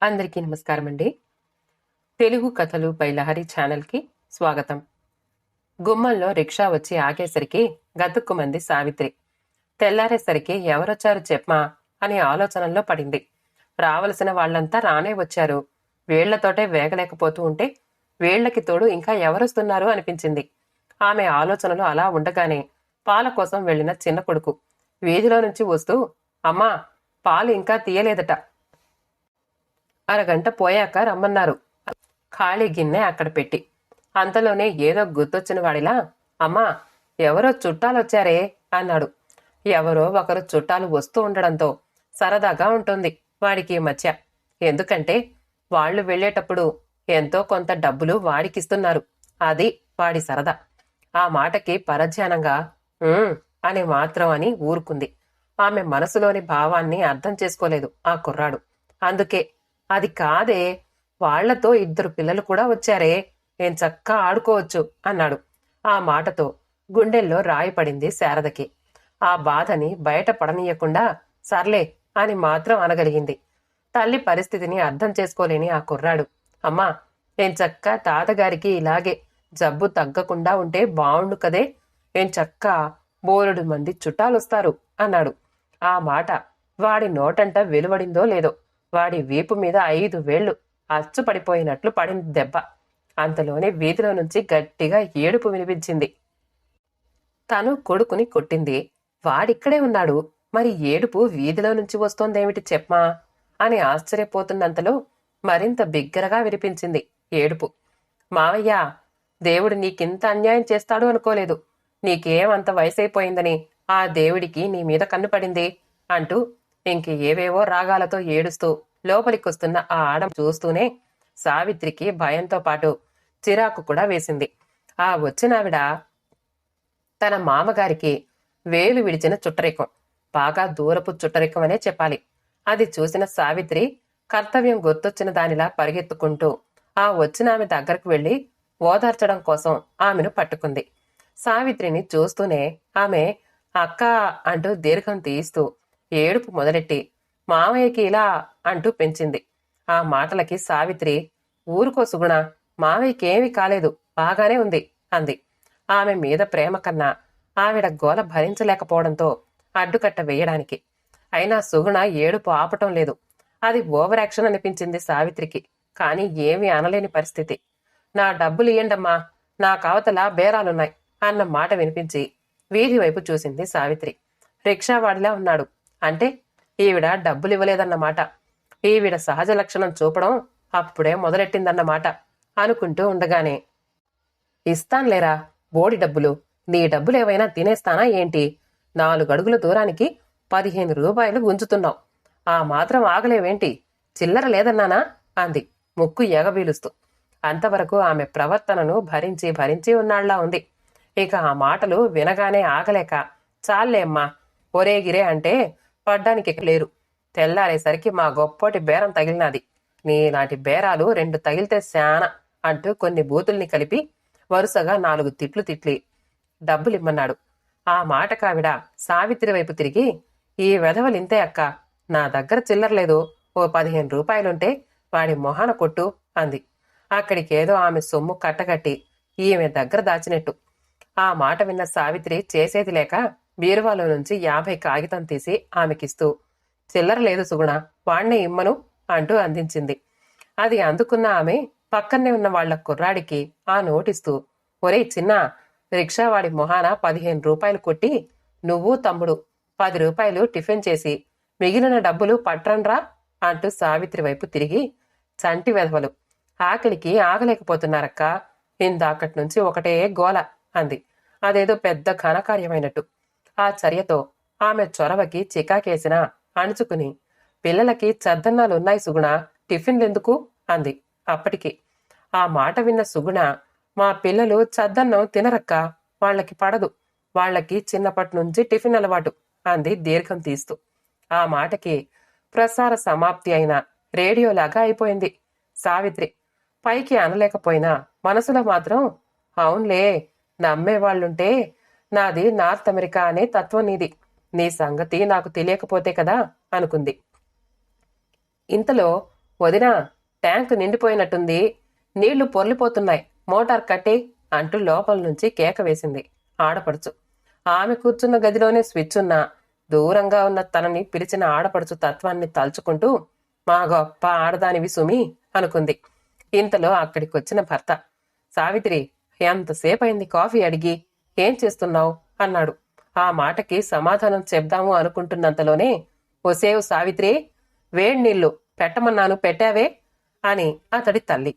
అందరికీ నమస్కారం అండి. తెలుగు కథలు బై లహరి ఛానల్కి స్వాగతం. గుమ్మంలో రిక్షా వచ్చి ఆగేసరికి గతుక్కుమంది సావిత్రి. తెల్లారేసరికి ఎవరొచ్చారు చెప్పమా అనే ఆలోచనల్లో పడింది. రావలసిన వాళ్లంతా రానే వచ్చారు. వీళ్లతోటే వేగలేకపోతూ ఉంటే వీళ్లకి తోడు ఇంకా ఎవరొస్తున్నారు అనిపించింది. ఆమె ఆలోచనలు అలా ఉండగానే పాల కోసం వెళ్లిన చిన్న కొడుకు వీధిలో నుంచి వస్తూ, అమ్మా, పాలు ఇంకా తీయలేదట, అరగంట పోయాక రమ్మన్నారు ఖాళీ గిన్నె అక్కడ పెట్టి. అంతలోనే ఏదో గుర్తొచ్చిన వాడిలా, అమ్మా, ఎవరో చుట్టాలొచ్చారే అన్నాడు. ఎవరో ఒకరు చుట్టాలు వస్తూ ఉండడంతో సరదాగా ఉంటుంది వాడికి ఈ మధ్య. ఎందుకంటే వాళ్లు వెళ్లేటప్పుడు ఎంతో కొంత డబ్బులు వాడికిస్తున్నారు. అది వాడి సరదా. ఆ మాటకి పరధ్యానంగా అని మాత్రం అని ఊరుకుంది. ఆమె మనసులోని భావాన్ని అర్థం చేసుకోలేదు ఆ కుర్రాడు. అందుకే, అది కాదే, వాళ్లతో 2 పిల్లలు కూడా వచ్చారే, నేను చక్కా ఆడుకోవచ్చు అన్నాడు. ఆ మాటతో గుండెల్లో రాయి పడింది శారదకి. ఆ బాధని బయట పడనీయకుండా సర్లే అని మాత్రం అనగలిగింది. తల్లి పరిస్థితిని అర్థం చేసుకోలేని ఆ కుర్రాడు, అమ్మా, నేను చక్కా తాతగారికి ఇలాగే జబ్బు తగ్గకుండా ఉంటే బావుండు కదే, నేను చక్కా బోలెడు మంది చుట్టాలొస్తారు అన్నాడు. ఆ మాట వాడి నోటంట వెలువడిందో లేదో వాడి వీపు మీద 5 వేళ్లు అచ్చు పడిపోయినట్లు పడింది దెబ్బ. అంతలోనే వీధిలో నుంచి గట్టిగా ఏడుపు వినిపించింది. తను కొడుకుని కొట్టింది, వాడిక్కడే ఉన్నాడు, మరి ఏడుపు వీధిలో నుంచి వస్తోందేమిటి చెప్పమా అని ఆశ్చర్యపోతున్నంతలో మరింత బిగ్గరగా వినిపించింది ఏడుపు. మావయ్య, దేవుడు నీకింత అన్యాయం చేస్తాడు అనుకోలేదు. నీకేమంత వయసైపోయిందని ఆ దేవుడికి నీ మీద కన్నుపడింది అంటూ ఇంక ఏవేవో రాగాలతో ఏడుస్తూ లోపలికొస్తున్న ఆ ఆడ చూస్తూనే సావిత్రికి భయంతో పాటు చిరాకు కూడా వేసింది. ఆ వచ్చినావిడ తన మామగారికి వేలు విడిచిన చుట్టరికం, బాగా దూరపు చుట్టరికం అనే చెప్పాలి. అది చూసిన సావిత్రి కర్తవ్యం గుర్తొచ్చిన దానిలా పరిగెత్తుకుంటూ ఆ వచ్చినామె దగ్గరకు వెళ్లి ఓదార్చడం కోసం ఆమెను పట్టుకుంది. సావిత్రిని చూస్తూనే ఆమె అక్క అంటూ దీర్ఘం తీయిస్తూ ఏడుపు మొదలెట్టి మామయ్యకి ఇలా అంటూ పెంచింది. ఆ మాటలకి సావిత్రి, ఊరుకో సుగుణ, మావయ్యకేమీ కాలేదు, బాగానే ఉంది అంది. ఆమె మీద ప్రేమ కన్నా ఆవిడ గోల భరించలేకపోవడంతో అడ్డుకట్ట వేయడానికి. అయినా సుగుణ ఏడుపు ఆపటం లేదు. అది ఓవర్ యాక్షన్ అనిపించింది సావిత్రికి. కాని ఏమీ అనలేని పరిస్థితి. నా డబ్బులు ఇయ్యండమ్మా, నా కవతల బేరాలున్నాయి అన్న మాట వినిపించి వీధి వైపు చూసింది సావిత్రి. రిక్షావాడిలా ఉన్నాడు. అంటే ఈవిడ డబ్బులివ్వలేదన్నమాట. ఈవిడ సహజ లక్షణం చూపడం అప్పుడే మొదలెట్టిందన్నమాట అనుకుంటూ ఉండగానే, ఇస్తాన్లేరా బోడి డబ్బులు, నీ డబ్బులేవైనా తినేస్తానా ఏంటి? 4 అడుగుల దూరానికి 15 రూపాయలు గుంజుతున్నావు, ఆ మాత్రం ఆగలేవేంటి? చిల్లర లేదన్నానా అంది ముక్కు ఎగబీలుస్తూ. అంతవరకు ఆమె ప్రవర్తనను భరించి భరించి ఉన్నాళ్లా ఉంది. ఇక ఆ మాటలు వినగానే ఆగలేక, చాల్లే అమ్మా, ఒరేగిరే అంటే పడ్డానికి లేరు. తెల్లారేసరికి మా గొప్పోటి బేరం తగిలినది. నీలాంటి బేరాలు 2 తగిలితే శాన అంటూ కొన్ని బూతుల్ని కలిపి వరుసగా 4 తిట్లు తిట్లి డబ్బులిమ్మన్నాడు. ఆ మాటకావిడ సావిత్రి వైపు తిరిగి, ఈ వెధవలింతే అక్క, నా దగ్గర చిల్లరలేదు, ఓ 15 రూపాయలుంటే వాడి మొహాన కొట్టు అంది. అక్కడికేదో ఆమె సొమ్ము కట్టగట్టి ఈమె దగ్గర దాచినట్టు. ఆ మాట విన్న సావిత్రి చేసేది లేక బీరువాలో నుంచి 50 కాగితం తీసి ఆమెకిస్తూ, చిల్లర లేదు సుగుణ, వాణ్ణే ఇమ్మను అంటూ అందించింది. అది అందుకున్న ఆమె పక్కనే ఉన్న వాళ్ల కుర్రాడికి ఆ నోటిస్తూ, ఒరే చిన్న, రిక్షావాడి మొహాన 15 రూపాయలు కొట్టి నువ్వు తమ్ముడు 10 రూపాయలు టిఫిన్ చేసి మిగిలిన డబ్బులు పట్రండ్రా అంటూ సావిత్రి వైపు తిరిగి, చంటి వెధవలు, ఆకలికి ఆగలేకపోతున్నారక్క, ఇందాకటి నుంచి ఒకటే గోల అంది. అదేదో పెద్ద ఘనకార్యమైనట్టు. ఆ చర్యతో ఆమె చొరవకి చికాకేసినా అణుచుకుని, పిల్లలకి చద్దన్నాలున్నాయి సుగుణ, టిఫిన్లెందుకు అంది. అప్పటికి ఆ మాట విన్న సుగుణ, మా పిల్లలు చద్దన్నం తినరక్క, వాళ్లకి పడదు, వాళ్లకి చిన్నప్పటి నుంచి టిఫిన్ అలవాటు అంది దీర్ఘం తీస్తూ. ఆ మాటకి ప్రసార సమాప్తి అయిన రేడియోలాగా అయిపోయింది సావిత్రి. పైకి అనలేకపోయినా మనసులో మాత్రం, అవునులే, నమ్మేవాళ్లుంటే నాది నార్త్ అమెరికా అనే తత్వం నీది, నీ సంగతి నాకు తెలియకపోతే కదా అనుకుంది. ఇంతలో వదినా, ట్యాంకు నిండిపోయినట్టుంది, నీళ్లు పొర్లిపోతున్నాయి, మోటార్ కట్టి అంటూ లోపల నుంచి కేక వేసింది ఆడపడుచు. ఆమె కూర్చున్న గదిలోనే స్విచ్ ఉన్నా దూరంగా ఉన్న తనని పిలిచిన ఆడపడుచు తత్వాన్ని తలుచుకుంటూ మా గొప్ప ఆడదానివి సుమి అనుకుంది. ఇంతలో అక్కడికొచ్చిన భర్త, సావిత్రి, ఎంతసేపయింది కాఫీ అడిగి, ఏం చేస్తున్నావు అన్నాడు. ఆ మాటకి సమాధానం చెప్దాము అనుకుంటున్నంతలోనే, ఒసేవు సావిత్రి, వేడి నీళ్లు పెట్టమన్నాను పెట్టావే అని అతడి తల్లి.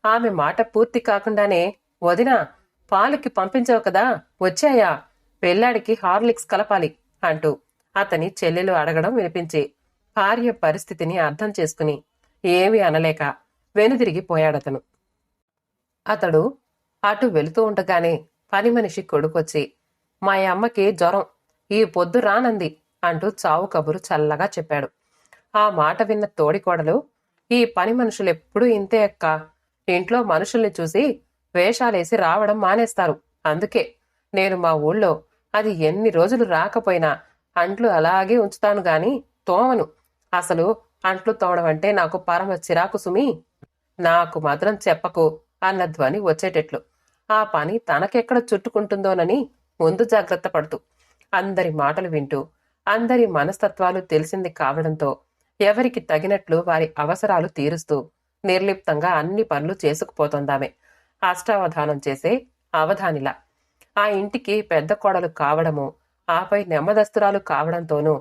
ఆమె మాట పూర్తి కాకుండానే, వదినా, పాలుకి పంపించావు కదా, వచ్చాయా, పెళ్ళాడికి హార్లిక్స్ కలపాలి అంటూ అతని చెల్లెలు అడగడం వినిపించి భార్య పరిస్థితిని అర్థం చేసుకుని ఏమీ అనలేక వెనుదిరిగిపోయాడతను. అతడు అటు వెళుతూ ఉండగానే పని మనిషి కొడుకొచ్చి, మా అమ్మకి జ్వరం, ఈ పొద్దు రానంది అంటూ చావు కబురు చల్లగా చెప్పాడు. ఆ మాట విన్న తోడికోడలు, ఈ పని మనుషులెప్పుడూ ఇంతే అక్క, ఇంట్లో మనుషుల్ని చూసి వేషాలేసి రావడం మానేస్తారు, అందుకే నేను మా ఊళ్ళో అది ఎన్ని రోజులు రాకపోయినా అంట్లు అలాగే ఉంచుతాను గాని తోమను. అసలు అంట్లు తోమడం నాకు పరమ చిరాకు సుమి, నాకు మాత్రం చెప్పకు అన్న ధ్వని వచ్చేటట్లు. ఆ పని తనకెక్కడ చుట్టుకుంటుందోనని ముందు జాగ్రత్త పడుతూ అందరి మాటలు వింటూ అందరి మనస్తత్వాలు తెలిసింది కావడంతో ఎవరికి తగినట్లు వారి అవసరాలు తీరుస్తూ నిర్లిప్తంగా అన్ని పనులు చేసుకుపోతోందామె. అష్టావధానం చేసే అవధానిలా. ఆ ఇంటికి పెద్ద కోడలు కావడము, ఆపై నెమ్మదస్తురాలు కావడంతోనూ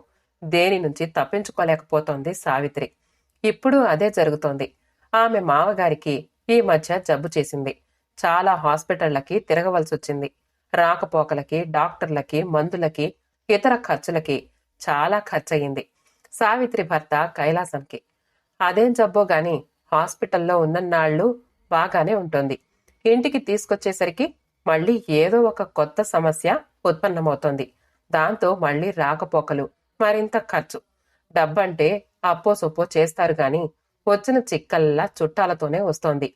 దేని నుంచి తప్పించుకోలేకపోతోంది సావిత్రి. ఇప్పుడు అదే జరుగుతోంది. ఆమె మావగారికి ఈ మధ్య జబ్బు చేసింది. చాలా హాస్పిటళ్లకి తిరగవలసొచ్చింది. రాకపోకలకి, డాక్టర్లకి, మందులకి, ఇతర ఖర్చులకి చాలా ఖర్చయింది. సావిత్రి భర్త కైలాసంకి. అదేం జబ్బో గాని హాస్పిటల్లో ఉన్నన్నాళ్లు బాగానే ఉంటుంది. ఇంటికి తీసుకొచ్చేసరికి మళ్ళీ ఏదో ఒక కొత్త సమస్య ఉత్పన్నమవుతోంది. దాంతో మళ్ళీ రాకపోకలు, మరింత ఖర్చు. డబ్బంటే అప్పో సొప్పో చేస్తారు గాని వచ్చిన చిక్కల్లా చుట్టాలతోనే వస్తోంది.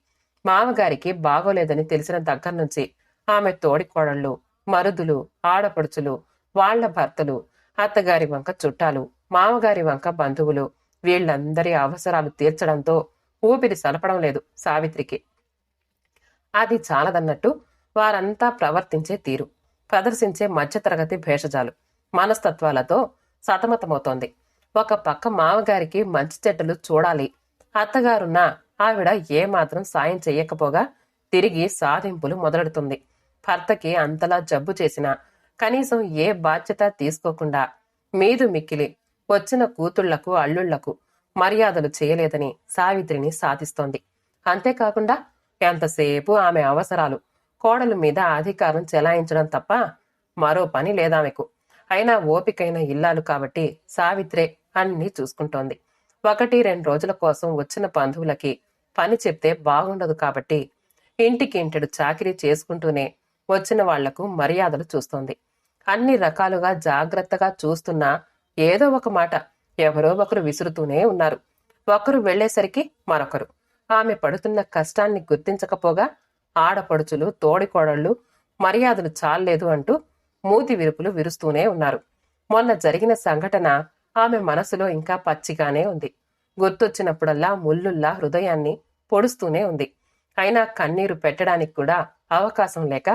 మామగారికి బాగోలేదని తెలిసిన దగ్గర నుంచి ఆమె తోడికోడళ్ళు, మరుదులు, ఆడపడుచులు, వాళ్ల భర్తలు, అత్తగారి వంక చుట్టాలు, మామగారి వంక బంధువులు, వీళ్లందరి అవసరాలు తీర్చడంతో ఊపిరి సలపడం లేదు సావిత్రికి. అది చాలదన్నట్టు వారంతా ప్రవర్తించే తీరు, ప్రదర్శించే మధ్యతరగతి భేషజాలు, మనస్తత్వాలతో సతమతమవుతోంది. ఒక పక్క మామగారికి మంచి చెడ్డలు చూడాలి. అత్తగారున్నా ఆవిడ ఏమాత్రం సాయం చెయ్యకపోగా తిరిగి సాధింపులు మొదలెడుతుంది. భర్తకి అంతలా జబ్బు చేసినా కనీసం ఏ బాధ్యత తీసుకోకుండా మీదు మిక్కిలి వచ్చిన కూతుళ్లకు, అల్లుళ్లకు మర్యాదలు చేయలేదని సావిత్రిని సాధిస్తోంది. అంతేకాకుండా ఎంతసేపు ఆమె అవసరాలు, కోడలు మీద అధికారం చెలాయించడం తప్ప మరో పని లేదామెకు. అయినా ఓపికైన ఇల్లాలు కాబట్టి సావిత్రే అన్నీ చూసుకుంటోంది. 1-2 రోజుల కోసం వచ్చిన బంధువులకి పని చెప్తే బాగుండదు కాబట్టి ఇంటికి ఇంటెడు చాకిరీ చేసుకుంటూనే వచ్చిన వాళ్లకు మర్యాదలు చూస్తోంది. అన్ని రకాలుగా జాగ్రత్తగా చూస్తున్నా ఏదో ఒక మాట ఎవరో ఒకరు విసురుతూనే ఉన్నారు. ఒకరు వెళ్లేసరికి మరొకరు. ఆమె పడుతున్న కష్టాన్ని గుర్తించకపోగా ఆడపడుచులు, తోడికోడళ్లు మర్యాదలు చాల్లేదు అంటూ మూతి విరుపులు విరుస్తూనే ఉన్నారు. మొన్న జరిగిన సంఘటన ఆమె మనసులో ఇంకా పచ్చిగానే ఉంది. గుర్తొచ్చినప్పుడల్లా ముల్లుల్లా హృదయాన్ని పొడుస్తూనే ఉంది. అయినా కన్నీరు పెట్టడానికి కూడా అవకాశం లేక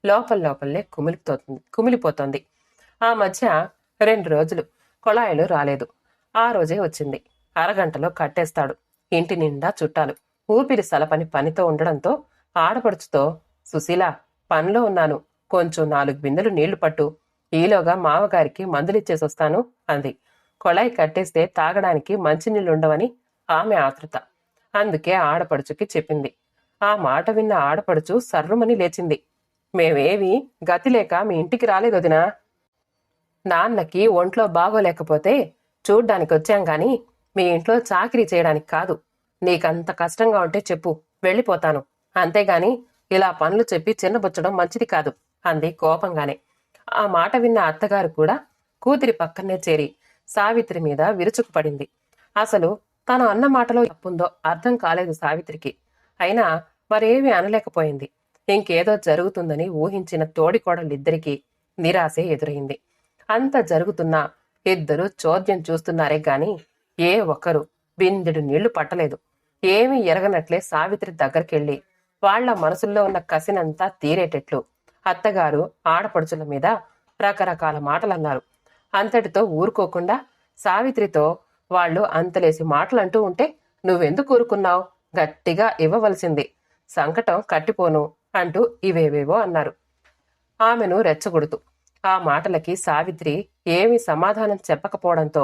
లోపలే కుమిలిపోతోంది. ఆ మధ్య 2 రోజులు కొళాయిలు రాలేదు. ఆ రోజే వచ్చింది. అరగంటలో కట్టేస్తాడు. ఇంటి నిండా చుట్టాలు. ఊపిరి సలపని పనితో ఉండడంతో ఆడపడుచుతో, సుశీల, పనిలో ఉన్నాను, కొంచెం 4 బిందెలు నీళ్లు పట్టు, ఈలోగా మామగారికి మందులిచ్చేసొస్తాను అంది. కొళాయి కట్టేస్తే తాగడానికి మంచినీళ్లుండవని ఆమె ఆతృత. అందుకే ఆడపడుచుకి చెప్పింది. ఆ మాట విన్న ఆడపడుచు సర్రుమని లేచింది. మేమేవి గతిలేక మీ ఇంటికి రాలేదొదినా. నాన్నకి ఒంట్లో బాగోలేకపోతే చూడ్డానికొచ్చాం గాని మీ ఇంట్లో చాకిరీ చేయడానికి కాదు. నీకంత కష్టంగా ఉంటే చెప్పు, వెళ్ళిపోతాను. అంతేగాని ఇలా పనులు చెప్పి చిన్నబుచ్చడం మంచిది కాదు అంది కోపంగానే. ఆ మాట విన్న అత్తగారు కూడా కూతురి పక్కనే చేరి సావిత్రి మీద విరుచుకుపడింది. అసలు తను అన్న మాటలో తప్పుందో అర్థం కాలేదు సావిత్రికి. అయినా మరేమీ అనలేకపోయింది. ఇంకేదో జరుగుతుందని ఊహించిన తోడికోడలిద్దరికీ నిరాశే ఎదురైంది. అంత జరుగుతున్నా ఇద్దరూ చోద్యం చూస్తున్నారే గాని ఏ ఒక్కరు బిందెడు నీళ్లు పట్టలేదు. ఏమీ ఎరగనట్లే సావిత్రి దగ్గరికెళ్ళి వాళ్ల మనసుల్లో ఉన్న కసినంతా తీరేటట్లు అత్తగారు ఆడపడుచుల మీద రకరకాల మాటలన్నారు. అంతటితో ఊరుకోకుండా సావిత్రితో వాళ్ళు అంతలేసి మాటలంటూ ఉంటే నువ్వెందుకు ఊరుకున్నావు, గట్టిగా ఇవ్వవలసింది, సంకటం కట్టిపోను అంటూ ఇవేవేవో అన్నారు. ఆమెను రెచ్చగొడుతూ ఆ మాటలకి సావిత్రి ఏమీ సమాధానం చెప్పకపోవడంతో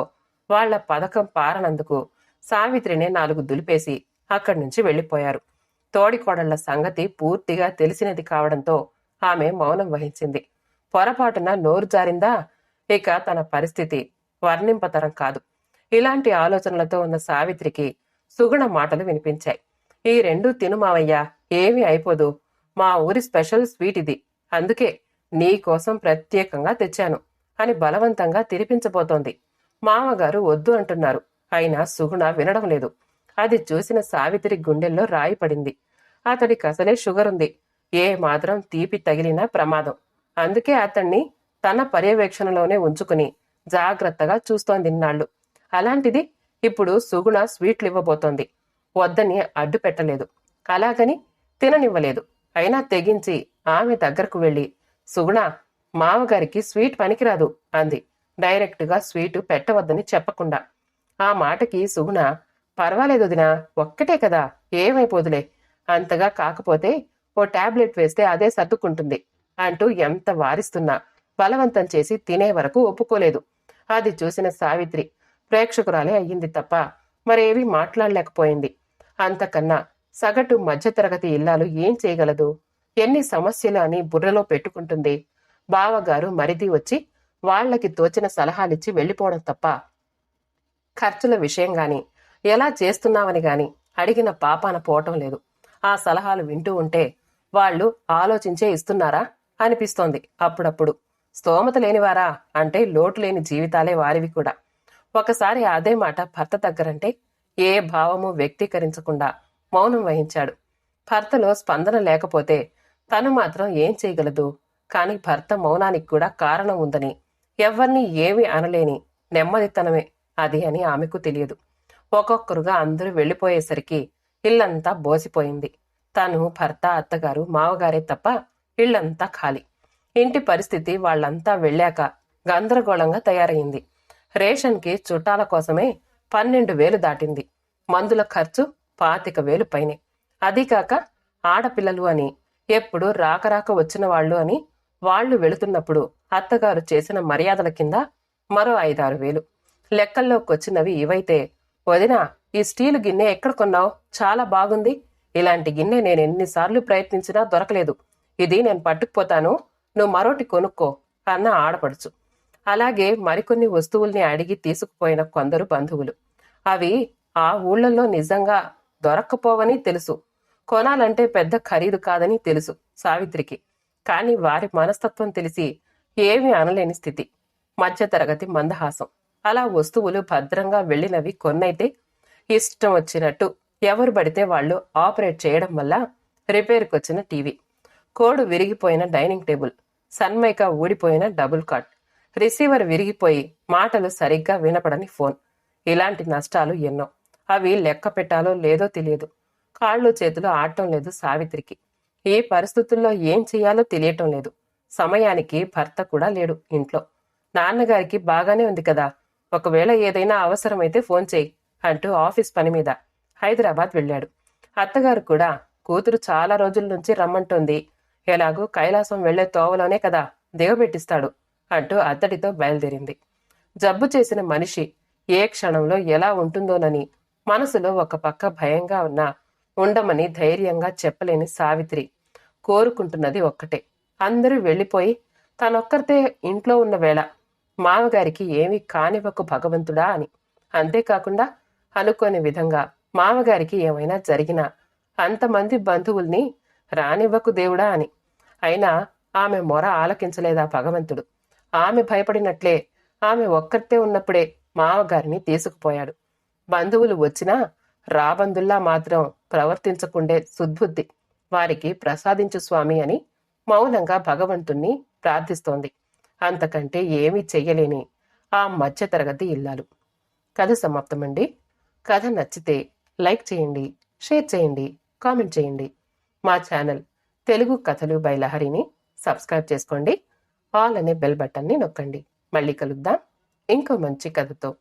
వాళ్ల పథకం పారనందుకు సావిత్రినే 4 దులిపేసి అక్కడి నుంచి వెళ్లిపోయారు. తోడికోడళ్ల సంగతి పూర్తిగా తెలిసినది కావడంతో ఆమె మౌనం వహించింది. పొరపాటున నోరు జారిందా ఇక తన పరిస్థితి వర్ణింపతరం కాదు. ఇలాంటి ఆలోచనలతో ఉన్న సావిత్రికి సుగుణ మాటలు వినిపించాయి. ఈ 2 తిను మావయ్య, ఏమీ అయిపోదు, మా ఊరి స్పెషల్ స్వీట్ ఇది, అందుకే నీ కోసం ప్రత్యేకంగా తెచ్చాను అని బలవంతంగా తినిపించబోతోంది. మామగారు వద్దు అంటున్నారు. అయినా సుగుణ వినడం లేదు. అది చూసిన సావిత్రి గుండెల్లో రాయి పడింది. అతడికి అసలే షుగర్ ఉంది. ఏ మాత్రం తీపి తగిలినా ప్రమాదం. అందుకే అతన్ని తన పర్యవేక్షణలోనే ఉంచుకుని జాగ్రత్తగా చూస్తోంది ఇన్నాళ్లు. అలాంటిది ఇప్పుడు సుగుణ స్వీట్లు ఇవ్వబోతోంది. వద్దని అడ్డు పెట్టలేదు, అలాగని తిననివ్వలేదు. అయినా తెగించి ఆమె దగ్గరకు వెళ్లి, సుగుణ, మామగారికి స్వీట్ పనికిరాదు అంది. డైరెక్టుగా స్వీటు పెట్టవద్దని చెప్పకుండా. ఆ మాటకి సుగుణ, పర్వాలేదు వదినా, ఒక్కటే కదా, ఏమైపోదులే, అంతగా కాకపోతే ఓ టాబ్లెట్ వేస్తే అదే సర్దుకుంటుంది అంటూ ఎంత వారిస్తున్నా బలవంతం చేసి తినే వరకు ఒప్పుకోలేదు. అది చూసిన సావిత్రి ప్రేక్షకురాలే అయ్యింది తప్ప మరేవీ మాట్లాడలేకపోయింది. అంతకన్నా సగటు మధ్యతరగతి ఇల్లాలు ఏం చేయగలదు? ఎన్ని సమస్యలు అని బుర్రలో పెట్టుకుంటుంది? బావగారు మరిది వచ్చి వాళ్లకి తోచిన సలహాలిచ్చి వెళ్లిపోవడం తప్ప ఖర్చుల విషయం గాని, ఎలా చేస్తున్నావని గాని అడిగిన పాపాన పోవటం లేదు. ఆ సలహాలు వింటూ ఉంటే వాళ్ళు ఆలోచించే ఇస్తున్నారా అనిపిస్తోంది అప్పుడప్పుడు. స్తోమత లేనివారా అంటే లోటు లేని జీవితాలే వారివి కూడా. ఒకసారి అదే మాట భర్త దగ్గరంటే ఏ భావము వ్యక్తీకరించకుండా మౌనం వహించాడు. భర్తలో స్పందన లేకపోతే తను మాత్రం ఏం చేయగలదు? కాని భర్త మౌనానికి కూడా కారణం ఉందని, ఎవ్వర్నీ ఏమీ అనలేని నెమ్మదితనమే అది అని ఆమెకు తెలియదు. ఒక్కొక్కరుగా అందరూ వెళ్లిపోయేసరికి ఇల్లంతా బోసిపోయింది. తను, భర్త, అత్తగారు, మావగారే తప్ప ఇళ్లంతా ఖాళీ. ఇంటి పరిస్థితి వాళ్లంతా వెళ్ళాక గందరగోళంగా తయారయింది. రేషన్కి చుట్టాల కోసమే 12,000 దాటింది. మందుల ఖర్చు 25,000 పైనే. అదీకాక ఆడపిల్లలు అని, ఎప్పుడు రాకరాక వచ్చిన వాళ్ళు అని వాళ్లు వెళుతున్నప్పుడు అత్తగారు చేసిన మర్యాదల కింద మరో 5-6 వేలు. లెక్కల్లోకొచ్చినవి ఇవైతే, వదినా, ఈ స్టీలు గిన్నె ఎక్కడ కొన్నావు? చాలా బాగుంది. ఇలాంటి గిన్నె నేనెన్నిసార్లు ప్రయత్నించినా దొరకలేదు. ఇది నేను పట్టుకుపోతాను, నువ్వు మరోటి కొనుక్కో అన్న ఆడపడుచు. అలాగే మరికొన్ని వస్తువుల్ని అడిగి తీసుకుపోయిన కొందరు బంధువులు. అవి ఆ ఊళ్ళల్లో నిజంగా దొరక్కపోవని తెలుసు. కొనాలంటే పెద్ద ఖరీదు కాదని తెలుసు సావిత్రికి. కాని వారి మనస్తత్వం తెలిసి ఏమీ అనలేని స్థితి. మధ్యతరగతి మందహాసం. అలా వస్తువులు భద్రంగా వెళ్లినవి కొన్నైతే ఇష్టం వచ్చినట్టు ఎవరు పడితే వాళ్ళు ఆపరేట్ చేయడం వల్ల రిపేర్కొచ్చిన టీవీ, కోడు విరిగిపోయిన డైనింగ్ టేబుల్, సన్మైకా ఊడిపోయిన డబుల్ కాట్, రిసీవర్ విరిగిపోయి మాటలు సరిగ్గా వినపడని ఫోన్. ఇలాంటి నష్టాలు ఎన్నో. అవి లెక్క పెట్టాలో లేదో తెలియదు. కాళ్ళు చేతులు ఆడటం లేదు సావిత్రికి. ఈ పరిస్థితుల్లో ఏం చెయ్యాలో తెలియటం లేదు. సమయానికి భర్త కూడా లేడు ఇంట్లో. నాన్నగారికి బాగానే ఉంది కదా, ఒకవేళ ఏదైనా అవసరమైతే ఫోన్ చేయి అంటూ ఆఫీస్ పని మీద హైదరాబాద్ వెళ్ళాడు. అత్తగారు కూడా కూతురు చాలా రోజుల నుంచి రమ్మంటోంది, ఎలాగూ కైలాసం వెళ్లే తోవలోనే కదా దిగబెట్టిస్తాడు అంటూ అత్తడితో బయలుదేరింది. జబ్బు చేసిన మనిషి ఏ క్షణంలో ఎలా ఉంటుందోనని మనసులో ఒక పక్క భయంగా ఉన్నా ఉండమని ధైర్యంగా చెప్పలేని సావిత్రి కోరుకుంటున్నది ఒక్కటే, అందరూ వెళ్లిపోయి తనొక్కరితే ఇంట్లో ఉన్న వేళ మామగారికి ఏమీ కానివ్వకు భగవంతుడా అని. అంతేకాకుండా అనుకోని విధంగా మామగారికి ఏమైనా జరిగినా అంతమంది బంధువుల్ని రానివ్వకు దేవుడా అని. అయినా ఆమె మొర ఆలకించలేదా భగవంతుడు? ఆమె భయపడినట్లే ఆమె ఒక్కరితే ఉన్నప్పుడే మామగారిని తీసుకుపోయాడు. బంధువులు వచ్చినా రాబందుల్లా మాత్రం ప్రవర్తించకుండే సుద్బుద్ధి వారికి ప్రసాదించు స్వామి అని మౌనంగా భగవంతుణ్ణి ప్రార్థిస్తోంది. అంతకంటే ఏమీ చెయ్యలేని ఆ మధ్యతరగతి ఇల్లాలు. కథ సమాప్తమండి. కథ నచ్చితే లైక్ చేయండి, షేర్ చేయండి, కామెంట్ చేయండి. మా ఛానల్ తెలుగు కథలు బై లహరిని సబ్స్క్రైబ్ చేసుకోండి. ఆల్ అనే బెల్ బటన్ని నొక్కండి. మళ్ళీ కలుద్దాం ఇంకో మంచి కథతో.